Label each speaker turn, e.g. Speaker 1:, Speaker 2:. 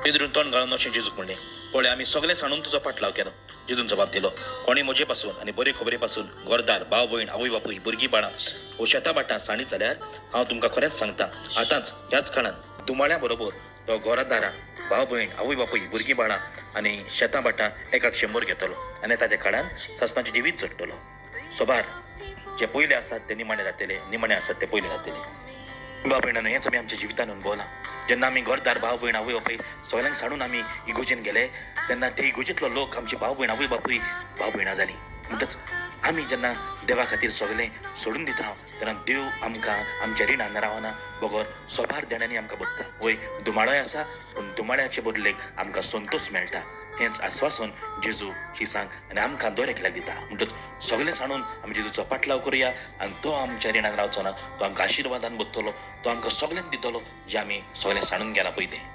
Speaker 1: बेदरून तोंड घालून अशें जेजूक म्हणलें, पळय आमी सगळे जाणून तुजो फाटलाव केलो. जेजून जबाब दिलो, कोणी म्हजे पासून आनी बरे खबरे पासून घरदार, भाव भयण, आवय बापूय, भुरगीं बाळां वो शेतां बाटां साणीत जाल्यार हांव तुमकां खरेंच सांगता, आतांच ह्याच काळांत दुमाळ्या बरोबर तो घरदारां, भाव भयण, आवय बापूय, भुरगीं बाळां आनी शेतां बाटां एकाक 100 घेतलो आनी ताच्या काळान सासणाचें जिवीत जगतलो. सोबार जे पयले आसात ते निमाणे जातले, निमाणे आसात ते पयले जातले. भाव भयणांनो, हेंच आमी आमच्या जिवितान अनुभवलां. जेन्ना आमी घरदार, भाव भयण, आवय बापूय सगळ्यांक सांडून आमी इगोजेन गेले, तेन्ना ते इगोजेंतलो लोक आमचे भाव भयण, आवय बापूय भाव भयणां जाली. म्हणटच आमी जेन्ना देवा खातीर सगळें सोडून दिता तेन्ना देव आमकां आमच्या रिणान रावना, बगर सोबार देण्यानी आमकां बगता. वय दुमाळोय आसा पूण दुमाळ्याचे बदलेक आमकां संतोश मेळटा. हेंच आस्वासन जेजू शिसांक आनी आमकां दर एकल्याक दिता. म्हणटच सगळें सांडून आमी जेजूचो पाटलाव करुया आनी तो आमच्या रिणान रावचो ना, तो आमकां आशिर्वादान बगतलो, तो आमकां सगळ्यांक दितलो जे आमी सगळें सांडून गेला पळय तें.